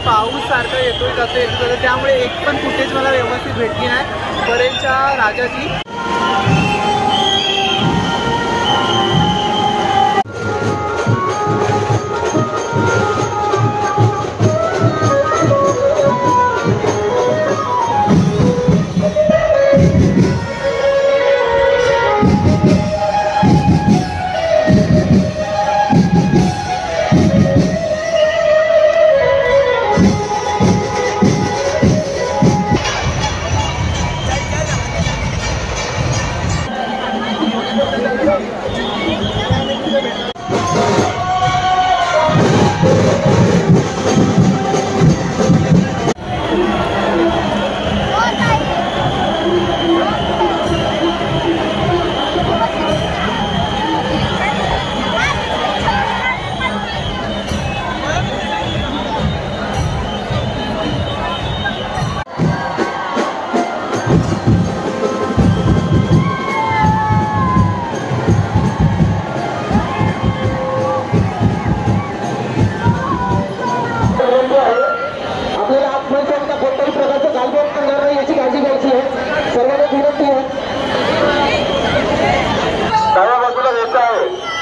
पाऊस सारखा येतोय जातो त्यामुळे एक पण फुटेज मला व्यवस्थित भेटली नाही परेलच्या राजाची।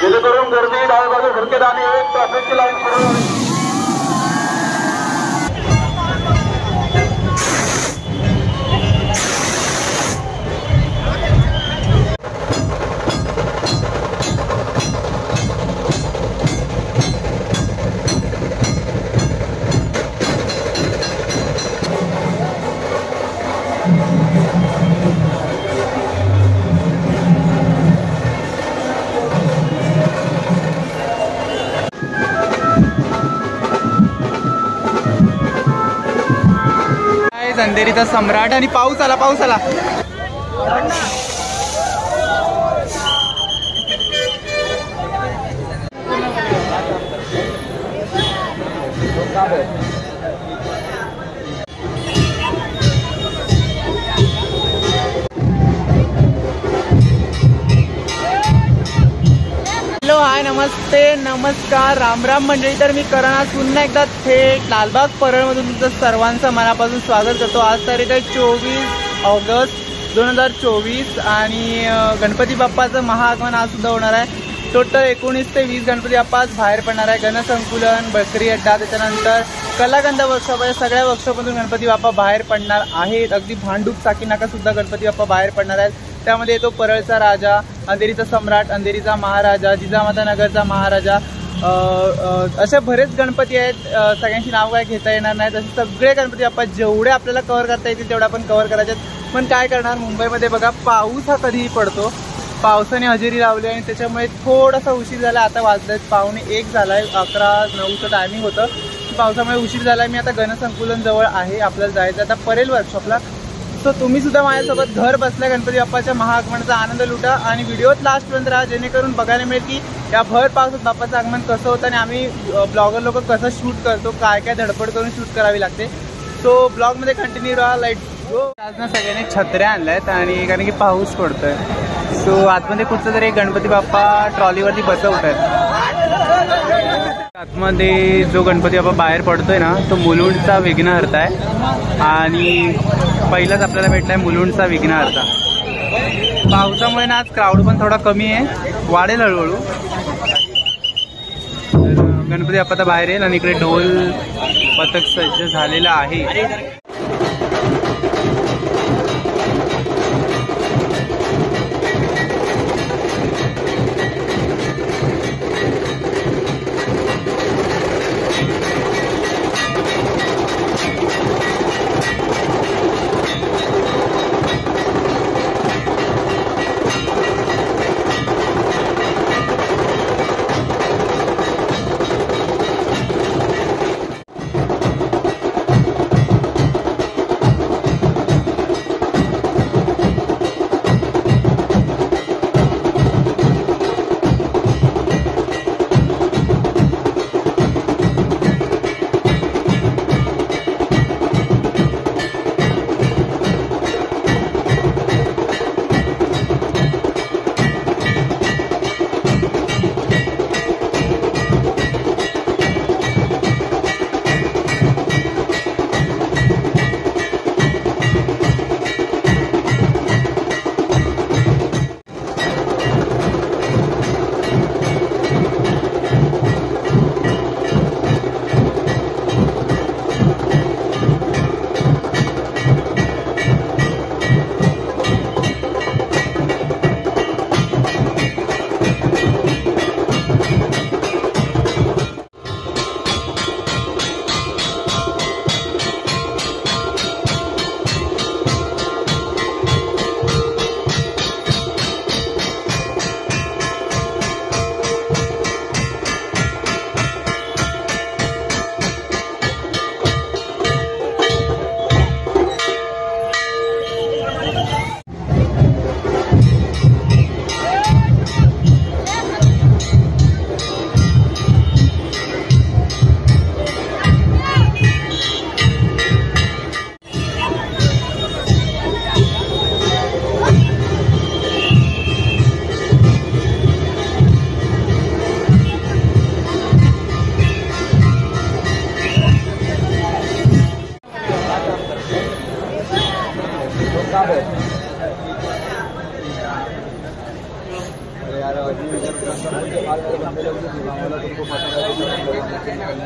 जेणेकरून गर्दी डाव्या बाजू भरकेत आणि एक ट्रॅफिकची लाईन सुरू झाली। अंधेरीचा सम्राट आणि पाऊस आला हॅलो हाय नमस्ते नमस्कार राम राम मंडळी। तर मी करण आज पुन्हा एकदा थेट लालबाग परळमधून तुमचं सर्वांचं मनापासून स्वागत करतो। आज तारीख आहे 24 ऑगस्ट 2024 आणि गणपती बाप्पाचं महाआगमन आज सुद्धा होणार आहे। टोटल 19 ते 20 गणपती बाप्पा आज बाहेर पडणार आहे। गणसंकुलन, बकरी अड्डा, त्याच्यानंतर कलाकंद वर्कशॉप या सगळ्या वर्कशॉपमधून गणपती बाप्पा बाहेर पडणार आहेत। अगदी भांडूप चाकीनाका सुद्धा गणपती बाप्पा बाहेर पडणार आहेत। त्यामध्ये येतो परळचा राजा, अंधेरीचा सम्राट, अंधेरीचा महाराजा, जिजामाता नगरचा महाराजा, असे बरेच गणपती आहेत। सगळ्यांची नाव काय घेता येणार नाहीत। असे सगळे गणपती बाप्पा जेवढे आपल्याला कव्हर करता येतील तेवढे आपण कव्हर करायचे। पण काय करणार, मुंबईमध्ये बघा पाऊस हा कधीही पडतो। पावसाने हजेरी लावली आणि त्याच्यामुळे थोडासा उशीर झाला। आता वाजलेत 1:15 झालाय, 11:09चं टायमिंग होतं। पावसामुळे उशीर झाला। मी आता गणसंकुलन जवळ आहे, आपल्याला जायचं आता परेल वर्कशॉपला। सो तुम्ही सुद्धा माझ्यासोबत घर बसल्या गणपती बाप्पाच्या महाआगमनाचा आनंद लुटा आणि व्हिडिओत लास्टपर्यंत राहा, जेणेकरून बघायला मिळेल की या भर पावसात बाप्पाचं आगमन कसं होतं आणि आम्ही ब्लॉगर लोक कसं शूट करतो, काय काय धडपड करून शूट करावी लागते। सो ब्लॉगमध्ये कंटिन्यू राहा। लाईट गो। आज ना सगळ्यांनी छत्र्या आणल्यात आणि कारण की पाऊस पडतोय। सो आतमध्ये कुठचं तरी गणपती बाप्पा ट्रॉलीवरती बसवत आहेत। आतमध्ये जो गणपती बाप्पा बाहेर पडतोय ना तो मुलुंडचा विघ्नहर्ता आहे आणि पहिलाच आपल्याला भेटलाय मुलुंडचा विघ्नहर्ता। पावसामुळे ना आज क्राऊड पण थोडा कमी आहे, वाढेल हळूहळू। तर गणपती बाप्पा बाहेर येईल आणि इकडे ढोल पथक सज्ज झालेला आहे।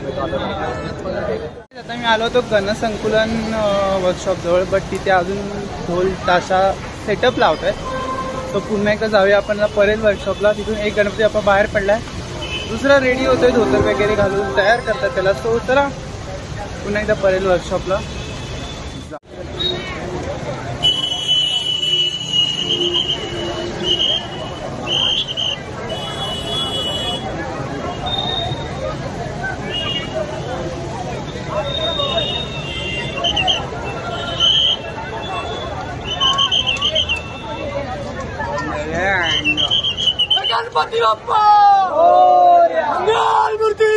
आता मी आलो होतो गणसंकुलन वर्कशॉप जवळ, बट तिथे अजून ढोल ताशा सेटअप लावत आहे. तो पुन्हा एकदा जाऊया आपण परेल वर्कशॉपला. तिथून एक गणपती आपण बाहेर पडलाय, दुसरा रेडी होतोय धोतर वगैरे घालून तयार करतात त्याला. तो चला पुन्हा एकदा परेल वर्कशॉपला. गणपती बाप्पा मंगल मूर्ती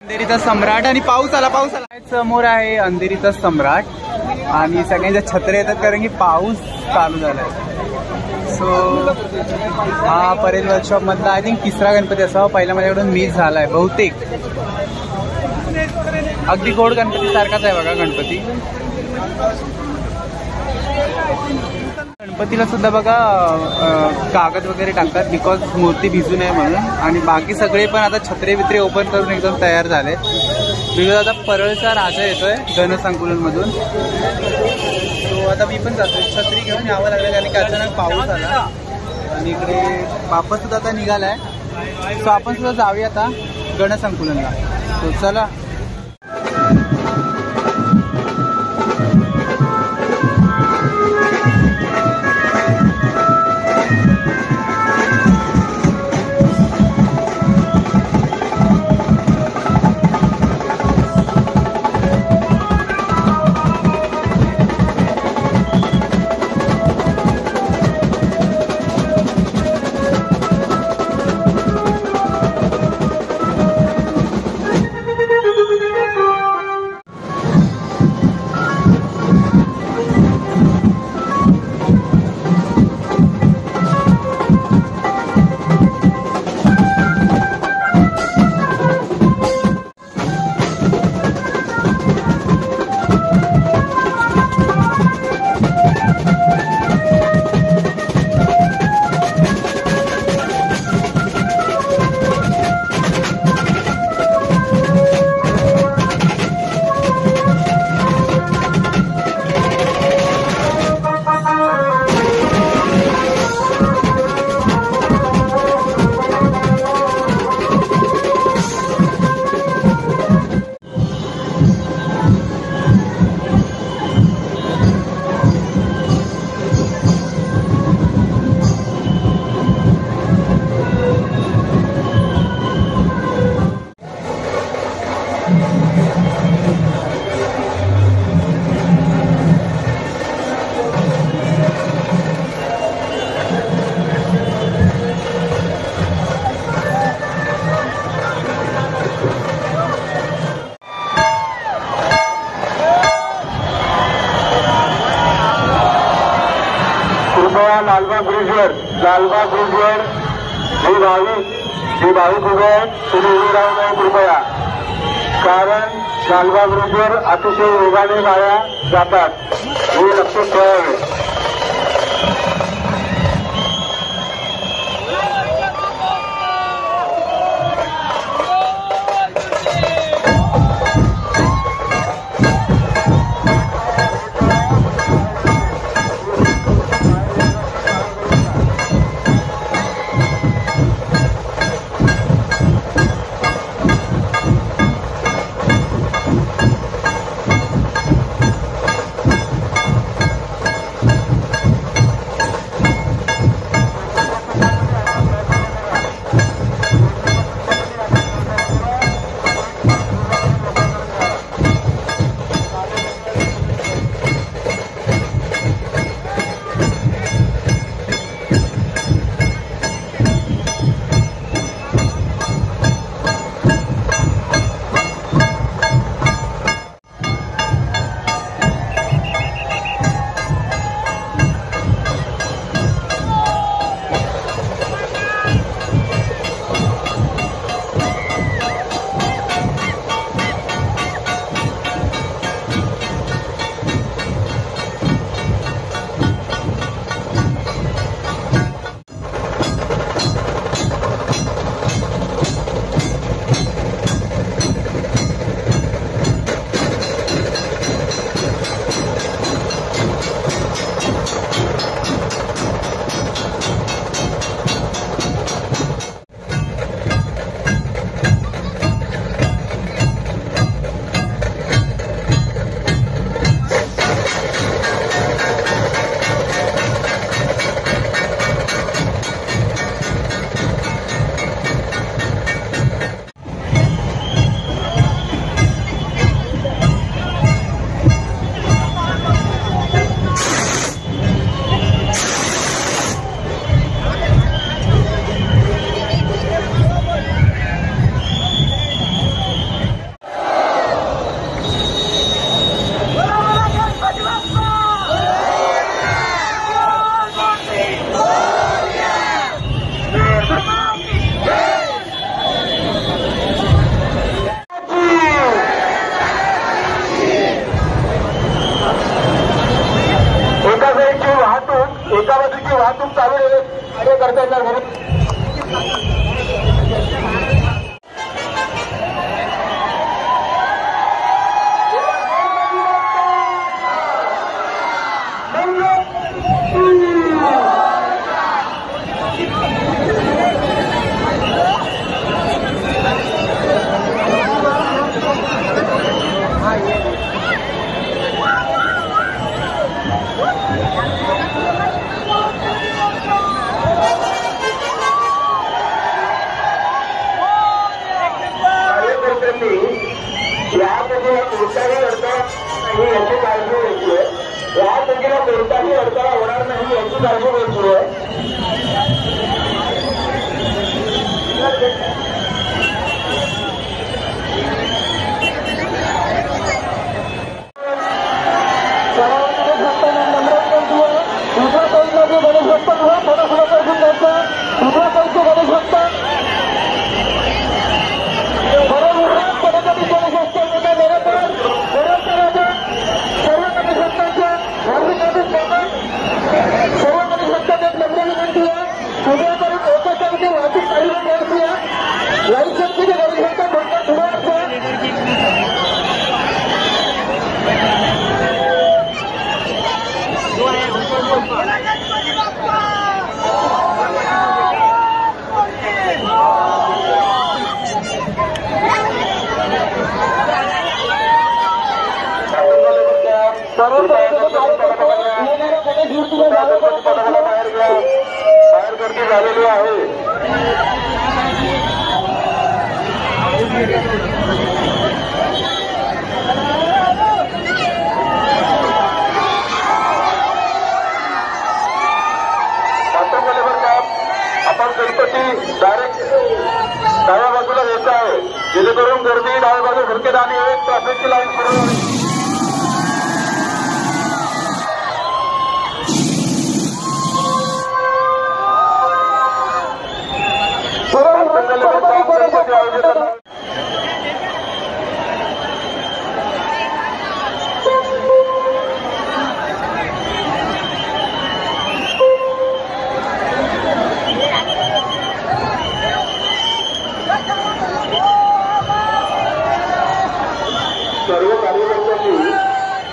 अंधेरीचा सम्राट आणि पाऊस आला. समोर आहे अंधेरीचा सम्राट आणि सगळ्यांच्या छत्र्या येतात कारण की पाऊस चालू झालाय. सो हा परेल वर्कशॉप मधला आय थिंक तिसरा गणपती असावा. पहिला माझ्याकडून मिस झालाय बहुतेक. अगदी गोड गणपती सारखाच आहे बघा गणपती. गणपतीला सुद्धा बघा कागद वगैरे टाकतात बिकॉज मूर्ती भिजू नये म्हणून. आणि बाकी सगळे पण आता छत्रे बित्रे ओपन करून एकदम तयार झाले. बिकॉज आता परळचा राजा येतोय गणसंकुलन मधून. तो आता मी पण जातोय, छत्री घेऊन यावं लागलं कारण की अचानक पाऊस आला. आणि इकडे बाप्पा सुद्धा आता निघालाय. सो आपण सुद्धा जाऊया आता गणसंकुलनला. तो चला. लालबाग ब्रिजवर जी भाविक उभे आहेत तुम्ही उभे राहू नये कृपया. कारण लालबाग ब्रिजवर अतिशय वेगाने गाड्या जातात, हे लक्षात ठेवावे. कार्यकर्त्यांना विनंती कोणताही अडथळा नाही याची काळजी घेतली आहे. या संख्येला कोणताही अडथळा होणार नाही याची काळजी घेतली आहे. बाहेर गर्दी झालेली आहे. आपण गणपती डायरेक्ट डाव्या बाजूला येत आहे जेणेकरून गर्दी डाव्या बाजू भरकेत आणि एक ट्रॅफिकची लाईन सुरू होईल. सर्व कार्यकर्त्यांनी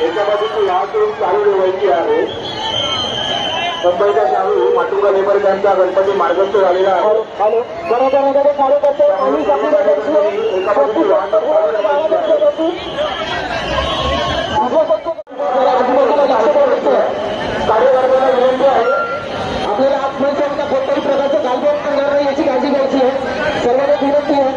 एका बाजूची वाहतूक चालू ठेवायची आहे. मुंबईचा शाहू माटुंगा नेमरकरांचा गणपती मार्गस्थ झालेला आहे. एका बाजूची वाहतूक कार्यकर्त्यांना विनंती आहे आपल्याला आत्महत्या कोणत्याही प्रकारचं गालबोट करणार नाही याची काळजी घ्यायची आहे. सर्वांना विनंती आहे.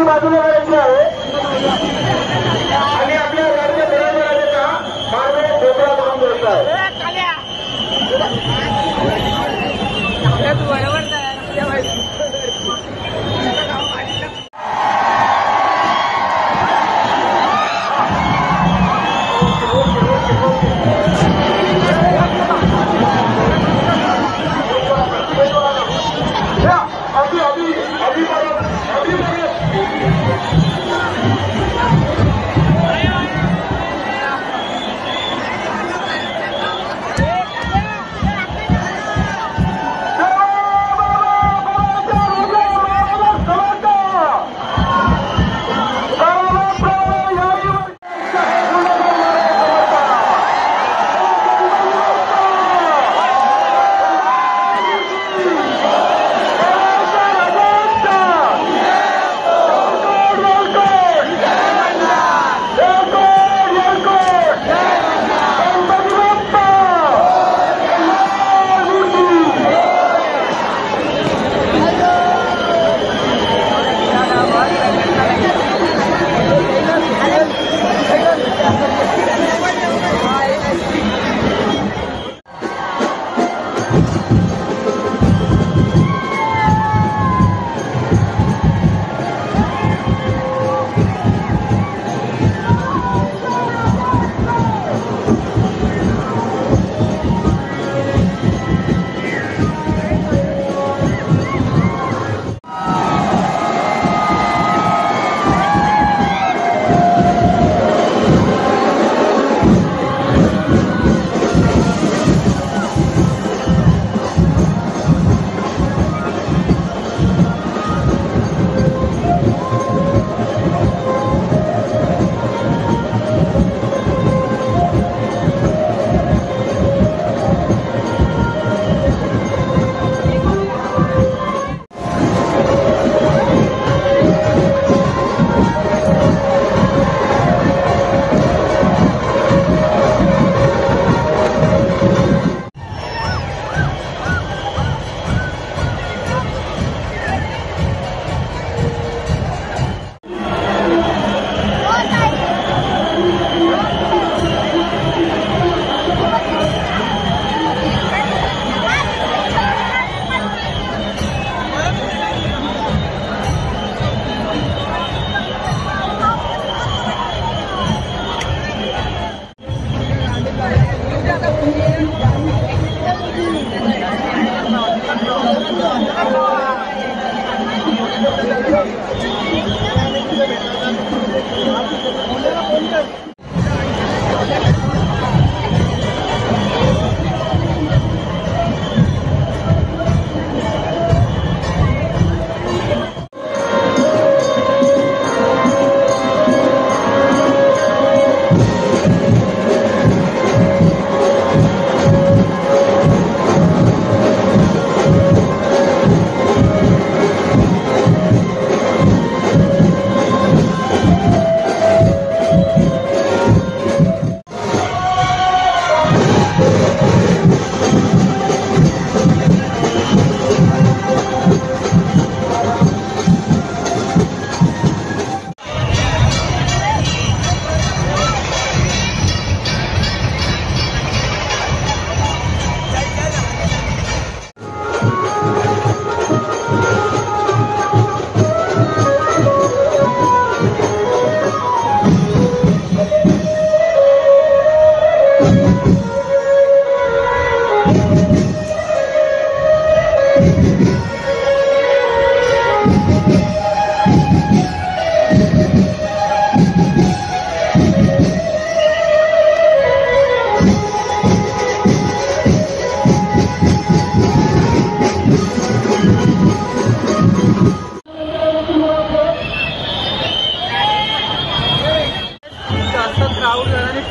बाजूला करायची आहे आणि आपल्या राज्य बरोबराचा मार्ग मोकळा करून द्यायचा आहे.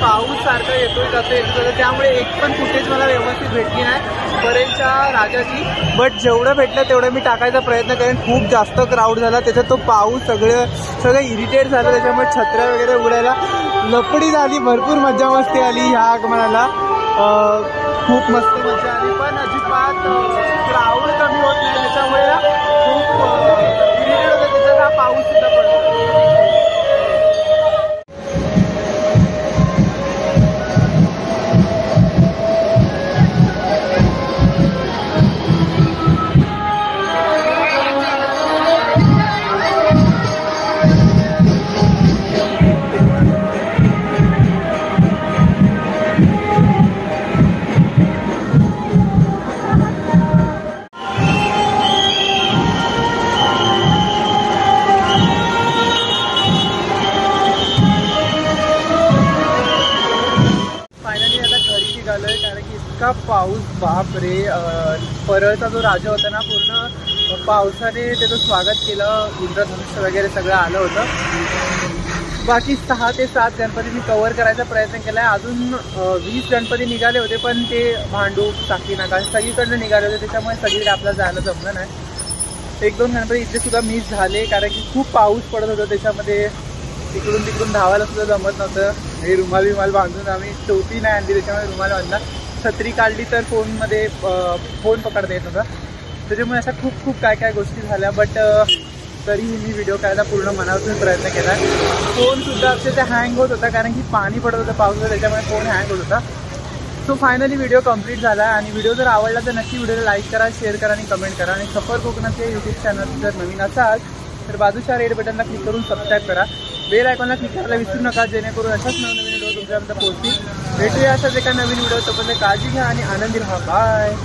पाऊस सारखा येतोय जातो, त्यामुळे एक पण फुटेज मला व्यवस्थित भेटली नाही परेलच्या राजाची. बट जेवढं भेटलं तेवढं मी टाकायचा प्रयत्न करेन. खूप जास्त क्राऊड झाला, त्याच्यात तो पाऊस सगळं इरिटेट झालं, त्याच्यामुळे छत्र्या वगैरे उडायला लपडी झाली. भरपूर मजा मस्ती आली ह्या आगमनाला, खूप मस्त मजा आली. पण अजिबात क्राऊड कमी होत नाही, त्याच्यामुळे खूप इरिटेट होतं. त्याच्यात हा पाऊस सुद्धा पडतो. इतका पाऊस, बाप रे. परळचा जो राजा होता ना, पूर्ण पावसाने त्याचं स्वागत केलं, इंद्रधनुष्य वगैरे सगळं आलं होतं. बाकी 6 ते 7 गणपती मी कव्हर करायचा प्रयत्न केला आहे. अजून 20 गणपती निघाले होते, पण ते भांडूप, साकीनाका सगळीकडनं निघाले होते, त्याच्यामुळे सगळीकडे आपल्याला जायला जमलं नाही. 1-2 गणपती इथे सुद्धा मिस झाले, कारण की खूप पाऊस पडत होता. त्याच्यामध्ये इकडून तिकडून धावायला सुद्धा जमत नव्हतं. हे रुमाल बांधून, आम्ही टोपी नाही आणली त्याच्यामुळे रुमाल बांधला. छत्री काढली तर फोन पकडता येत नव्हता. त्याच्यामुळे अशा खूप काय गोष्टी झाल्या. बट तरीही मी व्हिडिओ काढायला पूर्ण मनापासून प्रयत्न केला. फोनसुद्धा अक्षरशः हँग होत होता, कारण की पाणी पडत होतं पावसाचं, त्याच्यामुळे फोन हँग होत होता. सो फायनली व्हिडिओ कंप्लीट झाला. आणि व्हिडिओ जर आवडला तर नक्की व्हिडिओला लाईक करा, शेअर करा आणि कमेंट करा. आणि सफर कोकणाचे यूट्यूब चॅनल जर नवीन असाल तर बाजूच्या रेड बटनला क्लिक करून सबस्क्राईब करा. बेल आयकॉनला क्लिक करायला विसरू नका, जेणेकरून अशाच नवीन व्हिडिओ तुमच्यापर्यंत पोहोचतील. भेटूया अशाच एका नवीन व्हिडिओ. तोपर्यंत काळजी घ्या आणि आनंदी राहा. बाय.